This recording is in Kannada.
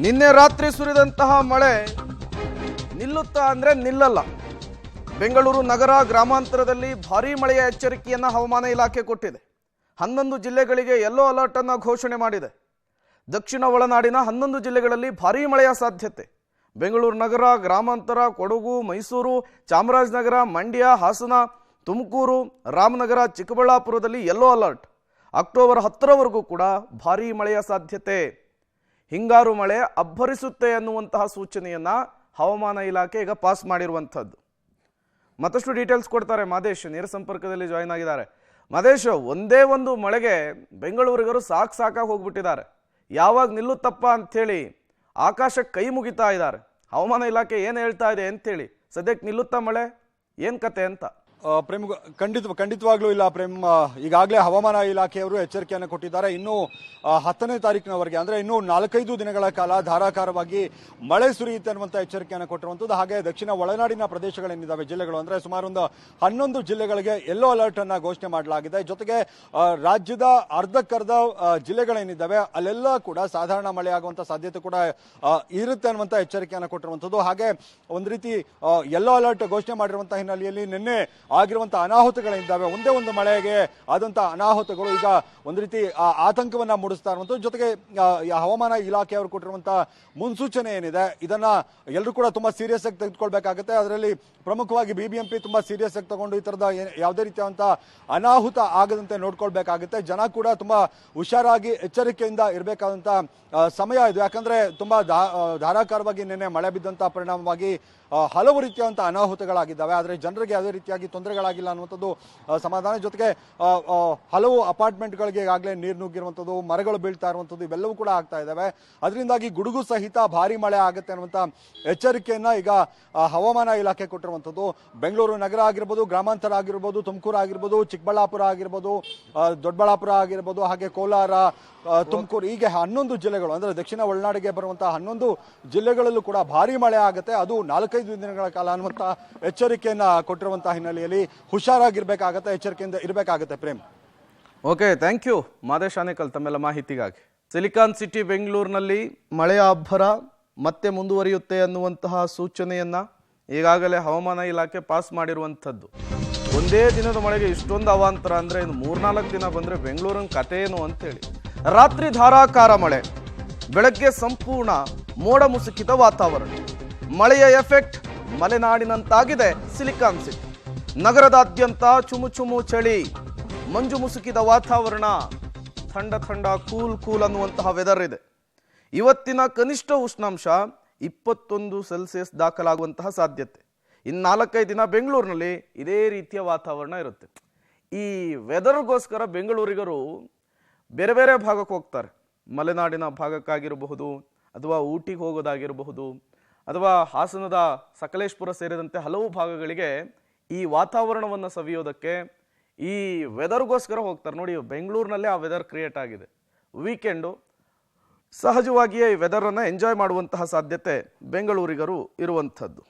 ನಿನ್ನೆ ರಾತ್ರಿ ಸುರಿದಂತಹ ಮಳೆ ನಿಲ್ಲುತ್ತಾ ಅಂದ್ರೆ ನಿಲ್ಲಲ್ಲ. ಬೆಂಗಳೂರು ನಗರ ಗ್ರಾಮಾಂತರದಲ್ಲಿ ಭಾರೀ ಮಳೆಯ ಎಚ್ಚರಿಕೆಯನ್ನು ಹವಾಮಾನ ಇಲಾಖೆ ಕೊಟ್ಟಿದೆ. 11 ಜಿಲ್ಲೆಗಳಿಗೆ ಯೆಲ್ಲೋ ಅಲರ್ಟ್ ಅನ್ನು ಘೋಷಣೆ ಮಾಡಿದೆ. ದಕ್ಷಿಣ ಒಳನಾಡಿನ 11 ಜಿಲ್ಲೆಗಳಲ್ಲಿ ಭಾರೀ ಮಳೆಯ ಸಾಧ್ಯತೆ. ಬೆಂಗಳೂರು ನಗರ, ಗ್ರಾಮಾಂತರ, ಕೊಡಗು, ಮೈಸೂರು, ಚಾಮರಾಜನಗರ, ಮಂಡ್ಯ, ಹಾಸನ, ತುಮಕೂರು, ರಾಮನಗರ, ಚಿಕ್ಕಬಳ್ಳಾಪುರದಲ್ಲಿ ಯೆಲ್ಲೋ ಅಲರ್ಟ್. ಅಕ್ಟೋಬರ್ 10ರವರೆಗೂ ಕೂಡ ಭಾರೀ ಮಳೆಯ ಸಾಧ್ಯತೆ. ಹಿಂಗಾರು ಮಳೆ ಅಬ್ಬರಿಸುತ್ತೆ ಅನ್ನುವಂತಹ ಸೂಚನೆಯನ್ನ ಹವಾಮಾನ ಇಲಾಖೆ ಈಗ ಪಾಸ್ ಮಾಡಿರುವಂಥದ್ದು. ಮತ್ತಷ್ಟು ಡೀಟೇಲ್ಸ್ ಕೊಡ್ತಾರೆ ಮಾದೇಶ್, ನೇರ ಸಂಪರ್ಕದಲ್ಲಿ ಜಾಯಿನ್ ಆಗಿದ್ದಾರೆ. ಮಾದೇಶ್, ಒಂದೇ ಒಂದು ಮಳೆಗೆ ಬೆಂಗಳೂರಿಗರು ಸಾಕಾಗಿ ಹೋಗ್ಬಿಟ್ಟಿದ್ದಾರೆ. ಯಾವಾಗ ನಿಲ್ಲುತ್ತಪ್ಪ ಅಂಥೇಳಿ ಆಕಾಶಕ್ಕೆ ಕೈ ಮುಗಿತಾ ಇದ್ದಾರೆ. ಹವಾಮಾನ ಇಲಾಖೆ ಏನು ಹೇಳ್ತಾ ಇದೆ ಅಂತೇಳಿ, ಸದ್ಯಕ್ಕೆ ನಿಲ್ಲುತ್ತಾ ಮಳೆ, ಏನು ಕತೆ ಅಂತ? ಪ್ರೇಮ್, ಖಂಡಿತವಾಗ್ಲೂ ಇಲ್ಲ ಪ್ರೇಮ್. ಈಗಾಗಲೇ ಹವಾಮಾನ ಇಲಾಖೆಯವರು ಎಚ್ಚರಿಕೆಯನ್ನು ಕೊಟ್ಟಿದ್ದಾರೆ. ಇನ್ನು 10ನೇ ತಾರೀಕಿನವರೆಗೆ, ಅಂದ್ರೆ ಇನ್ನು 4-5 ದಿನಗಳ ಕಾಲ ಧಾರಾಕಾರವಾಗಿ ಮಳೆ ಸುರಿಯುತ್ತೆ ಅನ್ನುವಂಥ ಎಚ್ಚರಿಕೆಯನ್ನು ಕೊಟ್ಟಿರುವಂಥದ್ದು. ಹಾಗೆ ದಕ್ಷಿಣ ಒಳನಾಡಿನ ಪ್ರದೇಶಗಳೇನಿದ್ದಾವೆ, ಜಿಲ್ಲೆಗಳು, ಅಂದ್ರೆ ಸುಮಾರು ಒಂದು 11 ಜಿಲ್ಲೆಗಳಿಗೆ ಯೆಲ್ಲೋ ಅಲರ್ಟ್ ಅನ್ನ ಘೋಷಣೆ ಮಾಡಲಾಗಿದೆ. ಜೊತೆಗೆ ರಾಜ್ಯದ ಅರ್ಧಕ್ಕರ್ಧ ಜಿಲ್ಲೆಗಳೇನಿದ್ದಾವೆ ಅಲ್ಲೆಲ್ಲ ಕೂಡ ಸಾಧಾರಣ ಮಳೆ ಆಗುವಂತ ಸಾಧ್ಯತೆ ಕೂಡ ಇರುತ್ತೆ ಅನ್ನುವಂಥ ಎಚ್ಚರಿಕೆಯನ್ನು ಕೊಟ್ಟಿರುವಂಥದ್ದು. ಹಾಗೆ ಒಂದು ರೀತಿ ಯೆಲ್ಲೋ ಅಲರ್ಟ್ ಘೋಷಣೆ ಮಾಡಿರುವಂತಹ ಹಿನ್ನೆಲೆಯಲ್ಲಿ ನಿನ್ನೆ ಆಗಿರುವಂತಹ ಅನಾಹುತಗಳಿದ್ದಾವೆ, ಒಂದೇ ಒಂದು ಮಳೆಗೆ ಆದಂತಹ ಅನಾಹುತಗಳು ಈಗ ಒಂದು ರೀತಿ ಆತಂಕವನ್ನ ಮೂಡಿಸ್ತಾ ಇರುವಂಥದ್ದು. ಜೊತೆಗೆ ಹವಾಮಾನ ಇಲಾಖೆಯವರು ಕೊಟ್ಟಿರುವಂತಹ ಮುನ್ಸೂಚನೆ ಏನಿದೆ ಇದನ್ನ ಎಲ್ಲರೂ ಕೂಡ ತುಂಬಾ ಸೀರಿಯಸ್ ಆಗಿ ತೆಗೆದುಕೊಳ್ಬೇಕಾಗುತ್ತೆ. ಅದರಲ್ಲಿ ಪ್ರಮುಖವಾಗಿ BBMP ತುಂಬಾ ಸೀರಿಯಸ್ ಆಗಿ ತಗೊಂಡು ಈ ತರದ ಯಾವುದೇ ರೀತಿಯಾದಂತಹ ಅನಾಹುತ ಆಗದಂತೆ ನೋಡ್ಕೊಳ್ಬೇಕಾಗುತ್ತೆ. ಜನ ಕೂಡ ತುಂಬಾ ಹುಷಾರಾಗಿ ಎಚ್ಚರಿಕೆಯಿಂದ ಇರಬೇಕಾದಂತ ಸಮಯ ಇದು. ಯಾಕಂದ್ರೆ ತುಂಬಾ ಧಾರಾಕಾರವಾಗಿ ನಿನ್ನೆ ಮಳೆ ಬಿದ್ದಂತಹ ಪರಿಣಾಮವಾಗಿ ಹಲವು ರೀತಿಯಾದಂತಹ ಅನಾಹುತಗಳಾಗಿದ್ದಾವೆ. ಆದರೆ ಜನರಿಗೆ ಯಾವುದೇ ರೀತಿಯಾಗಿ ತೊಂದರೆಗಳಾಗಿಲ್ಲ ಅನ್ನುವಂಥದ್ದು ಸಮಾಧಾನ. ಜೊತೆಗೆ ಹಲವು ಅಪಾರ್ಟ್ಮೆಂಟ್ಗಳಿಗೆ ಈಗಾಗಲೇ ನೀರು ನುಗ್ಗಿರುವಂಥದ್ದು, ಮರಗಳು ಬೀಳ್ತಾ ಇರುವಂಥದ್ದು ಇವೆಲ್ಲವೂ ಕೂಡ ಆಗ್ತಾ ಇದ್ದಾವೆ. ಅದರಿಂದಾಗಿ ಗುಡುಗು ಸಹಿತ ಭಾರಿ ಮಳೆ ಆಗುತ್ತೆ ಅನ್ನುವಂಥ ಎಚ್ಚರಿಕೆಯನ್ನ ಈಗ ಹವಾಮಾನ ಇಲಾಖೆ ಕೊಟ್ಟಿರುವಂಥದ್ದು. ಬೆಂಗಳೂರು ನಗರ ಆಗಿರ್ಬೋದು, ಗ್ರಾಮಾಂತರ ಆಗಿರ್ಬೋದು, ತುಮಕೂರು ಆಗಿರ್ಬೋದು, ಚಿಕ್ಕಬಳ್ಳಾಪುರ ಆಗಿರ್ಬೋದು, ದೊಡ್ಡಬಳ್ಳಾಪುರ ಆಗಿರ್ಬೋದು, ಹಾಗೆ ಕೋಲಾರ, ತುಮಕೂರು, ಹೀಗೆ 11 ಜಿಲ್ಲೆಗಳು, ಅಂದ್ರೆ ದಕ್ಷಿಣ ಒಳನಾಡಿಗೆ ಬರುವಂತಹ 11 ಜಿಲ್ಲೆಗಳಲ್ಲೂ ಕೂಡ ಭಾರಿ ಮಳೆ ಆಗುತ್ತೆ. ಅದು 4-5 ದಿನಗಳ ಕಾಲ ಅನ್ನುವಂತ ಎಚ್ಚರಿಕೆಯನ್ನ ಕೊಟ್ಟಿರುವಂತಹ ಹಿನ್ನೆಲೆಯಲ್ಲಿ ಹುಷಾರಾಗಿರ್ಬೇಕಾಗತ್ತೆ, ಎಚ್ಚರಿಕೆಯಿಂದ ಇರಬೇಕಾಗತ್ತೆ. Prem, okay, thank you Madesh Anekal ತಮ್ಮೆಲ್ಲ ಮಾಹಿತಿಗಾಗಿ. ಸಿಲಿಕಾನ್ ಸಿಟಿ ಬೆಂಗಳೂರಿನಲ್ಲಿ ಮಳೆಯ ಅಬ್ಬರ ಮತ್ತೆ ಮುಂದುವರಿಯುತ್ತೆ ಅನ್ನುವಂತಹ ಸೂಚನೆಯನ್ನ ಈಗಾಗಲೇ ಹವಾಮಾನ ಇಲಾಖೆ ಪಾಸ್ ಮಾಡಿರುವಂಥದ್ದು. ಒಂದೇ ದಿನದ ಮಳೆಗೆ ಇಷ್ಟೊಂದು ಅವಾಂತರ ಅಂದ್ರೆ ಇನ್ನು 3-4 ದಿನ ಬಂದ್ರೆ ಬೆಂಗಳೂರಿನ ಕತೆ ಏನು ಅಂತೇಳಿ. ರಾತ್ರಿ ಧಾರಾಕಾರ ಮಳೆ, ಬೆಳಗ್ಗೆ ಸಂಪೂರ್ಣ ಮೋಡ ಮುಸುಕಿದ ವಾತಾವರಣ. ಮಳೆಯ ಎಫೆಕ್ಟ್ ಮಲೆನಾಡಿನಂತಾಗಿದೆ ಸಿಲಿಕಾನ್ ಸಿಟಿ. ನಗರದಾದ್ಯಂತ ಚುಮು ಚುಮು ಚಳಿ, ಮಂಜು ಮುಸುಕಿದ ವಾತಾವರಣ, ಥಂಡ ಕೂಲ್ ಅನ್ನುವಂತಹ ವೆದರ್ ಇದೆ. ಇವತ್ತಿನ ಕನಿಷ್ಠ ಉಷ್ಣಾಂಶ 21 ಸೆಲ್ಸಿಯಸ್ ದಾಖಲಾಗುವಂತಹ ಸಾಧ್ಯತೆ. ಇನ್ನು 4-5 ದಿನ ಬೆಂಗಳೂರಿನಲ್ಲಿ ಇದೇ ರೀತಿಯ ವಾತಾವರಣ ಇರುತ್ತೆ. ಈ ವೆದರ್ಗೋಸ್ಕರ ಬೆಂಗಳೂರಿಗರು ಬೇರೆ ಬೇರೆ ಭಾಗಕ್ಕೆ ಹೋಗ್ತಾರೆ. ಮಲೆನಾಡಿನ ಭಾಗಕ್ಕಾಗಿರಬಹುದು, ಅಥವಾ ಊಟಿಗೆ ಹೋಗೋದಾಗಿರಬಹುದು, ಅಥವಾ ಹಾಸನದ ಸಕಲೇಶ್ಪುರ ಸೇರಿದಂತೆ ಹಲವು ಭಾಗಗಳಿಗೆ ಈ ವಾತಾವರಣವನ್ನು ಸವಿಯೋದಕ್ಕೆ, ಈ ವೆದರ್ಗೋಸ್ಕರ ಹೋಗ್ತಾರೆ. ನೋಡಿ, ಬೆಂಗಳೂರಿನಲ್ಲೇ ಆ ವೆದರ್ ಕ್ರಿಯೇಟ್ ಆಗಿದೆ. ವೀಕೆಂಡು ಸಹಜವಾಗಿಯೇ ಈ ವೆದರನ್ನು ಎಂಜಾಯ್ ಮಾಡುವಂತಹ ಸಾಧ್ಯತೆ ಬೆಂಗಳೂರಿಗರು ಇರುವಂಥದ್ದು.